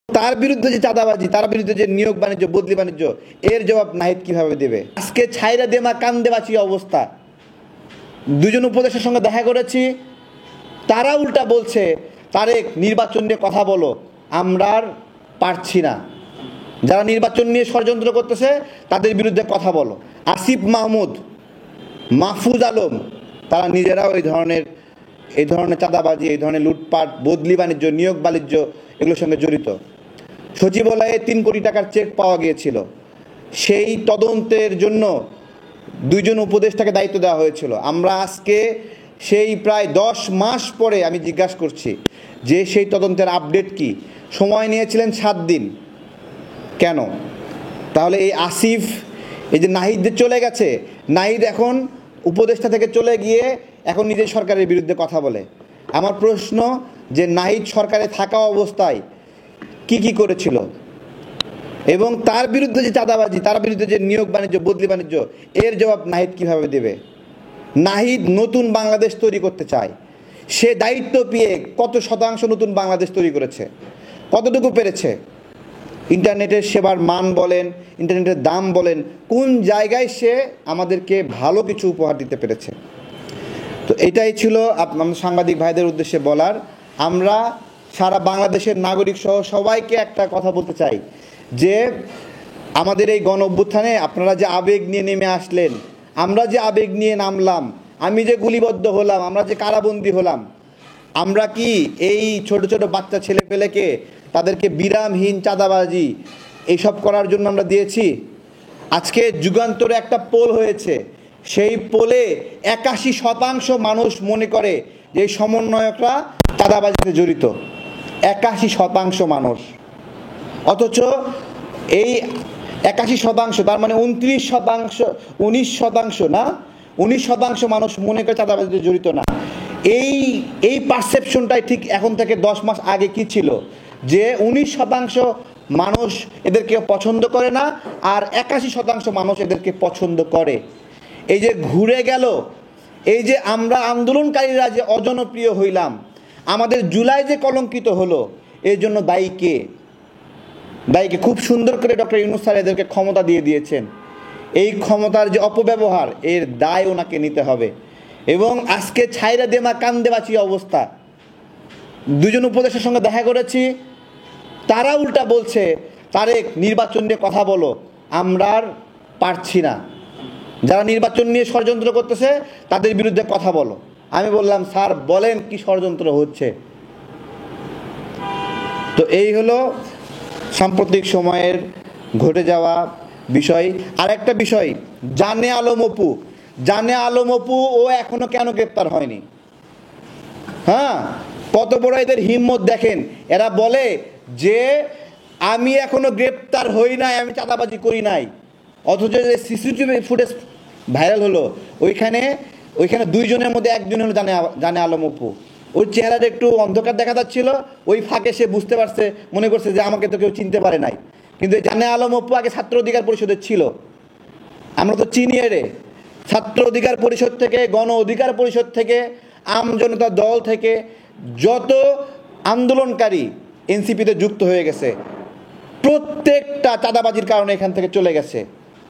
তার বিরুদ্ধে যে চাঁদাবাজি, তার বিরুদ্ধে যে নিয়োগ বাণিজ্য, বদলি বাণিজ্য, এর জবাব নাহিদ কিভাবে দেবে? আজকে ছাইরা দেমা কান্দে বাঁচি অবস্থা। দুজন উপদেষ্টার সঙ্গে দেখা করেছি, তারা উল্টা বলছে তারেক নির্বাচন নিয়ে কথা বলো, আমরা আর পারছি না। যারা নির্বাচন নিয়ে ষড়যন্ত্র করতেছে তাদের বিরুদ্ধে কথা বলো। আসিফ মাহমুদ, মাহফুজ আলম, তারা নিজেরাও এই ধরনের চাঁদাবাজি, এই ধরনের লুটপাট, বদলি বাণিজ্য, নিয়োগ বাণিজ্য এগুলোর সঙ্গে জড়িত। সচিবালয়ে 3 কোটি টাকার চেক পাওয়া গিয়েছিল, সেই তদন্তের জন্য 2 জন উপদেষ্টাকে দায়িত্ব দেওয়া হয়েছিল। আমরা আজকে সেই প্রায় 10 মাস পরে আমি জিজ্ঞাসা করছি যে সেই তদন্তের আপডেট কি? সময় নিয়েছিলেন 7 দিন, কেন? তাহলে এই আসিফ, এই যে নাহিদ চলে গেছে, নাহিদ এখন উপদেষ্টা থেকে চলে গিয়ে এখন নিজের সরকারের বিরুদ্ধে কথা বলে। আমার প্রশ্ন যে নাহিদ সরকারে থাকা অবস্থায় কি করেছিল, এবং তার বিরুদ্ধে যে চাঁদাবাজি, তার বিরুদ্ধে যে নিয়োগ বাণিজ্য, বদলি বাণিজ্য, এর জবাব নাহিদ কিভাবে দেবে? নাহিদ নতুন বাংলাদেশ তৈরি করতে চায়। সে দায়িত্ব পেয়ে কত শতাংশ নতুন বাংলাদেশ তৈরি করেছে, কতটুকু পেরেছে? ইন্টারনেটের সেবার মান বলেন, ইন্টারনেটের দাম বলেন, কোন জায়গায় সে আমাদেরকে ভালো কিছু উপহার দিতে পেরেছে? তো এটাই ছিল আমাদের সাংবাদিক ভাইদের উদ্দেশ্যে বলার। আমরা সারা বাংলাদেশের নাগরিক সহ সবাইকে একটা কথা বলতে চাই যে আমাদের এই গণ অভ্যুত্থানে আপনারা যে আবেগ নিয়ে নেমে আসলেন, আমরা যে আবেগ নিয়ে নামলাম, আমি যে গুলিবদ্ধ হলাম, আমরা যে কারাবন্দী হলাম, আমরা কি এই ছোট ছোট বাচ্চা ছেলেপেলেকে তাদেরকে বিরামহীন চাঁদাবাজি এইসব করার জন্য আমরা দিয়েছি? আজকে যুগান্তরে একটা পোল হয়েছে, সেই পোলে 81% মানুষ মনে করে যে এই সমন্বয়করা চাঁদাবাজিতে জড়িত। 81% মানুষ। অথচ এই 81%, তার মানে 19% না, 19% মানুষ মনে করে চাঁদাবাজিতে জড়িত না। এই পারসেপশনটাই ঠিক এখন থেকে 10 মাস আগে কি ছিল, যে 19% মানুষ এদেরকে পছন্দ করে না, আর 81% মানুষ এদেরকে পছন্দ করে। এই যে ঘুরে গেল, এই যে আমরা আন্দোলনকারীরা যে অজনপ্রিয় হইলাম, আমাদের জুলাই যে কলঙ্কিত হলো, এর জন্য দায়ী কে? খুব সুন্দর করে ডক্টর ইউনূস স্যার এদেরকে ক্ষমতা দিয়ে দিয়েছেন। এই ক্ষমতার যে অপব্যবহার, এর দায় ওনাকে নিতে হবে। এবং আজকে ছাইরা দেমা কান্দে বাঁচি অবস্থা। 2 জন উপদেষ্টার সঙ্গে দেখা করেছি, তারা উল্টা বলছে তারেক নির্বাচন নিয়ে কথা বলো, আমরা আর পারছি না। যারা নির্বাচন নিয়ে ষড়যন্ত্র করতেছে তাদের বিরুদ্ধে কথা বলো। আমি বললাম, স্যার বলেন কি ষড়যন্ত্র হচ্ছে? তো এই হলো সাম্প্রতিক সময়ের ঘটে যাওয়া বিষয়। আর একটা বিষয়, জানে আলম অপু ও এখনো কেন গ্রেপ্তার হয়নি? হ্যাঁ, কত বড় এদের হিম্মত দেখেন। এরা বলে যে আমি এখনো গ্রেপ্তার হই নাই, আমি চাঁদাবাজি করি নাই। অথচ যে সিসিটিভি ফুটেজ ভাইরাল হলো, ওইখানে 2 জনের মধ্যে 1 জন হলো জানে আলম অপু। ওই চেহারাটা একটু অন্ধকার দেখা যাচ্ছিল, ওই ফাঁকে সে বুঝতে পারছে, মনে করছে যে আমাকে তো কেউ চিনতে পারে নাই। কিন্তু জানে আলম অপু আগে ছাত্র অধিকার পরিষদের ছিল, আমরা তো চিনি এরে। ছাত্র অধিকার পরিষদ থেকে, গণ অধিকার পরিষদ থেকে, আম জনতা দল থেকে যত আন্দোলনকারী এনসিপিতে যুক্ত হয়ে গেছে, প্রত্যেকটা চাঁদাবাজির কারণে এখান থেকে চলে গেছে।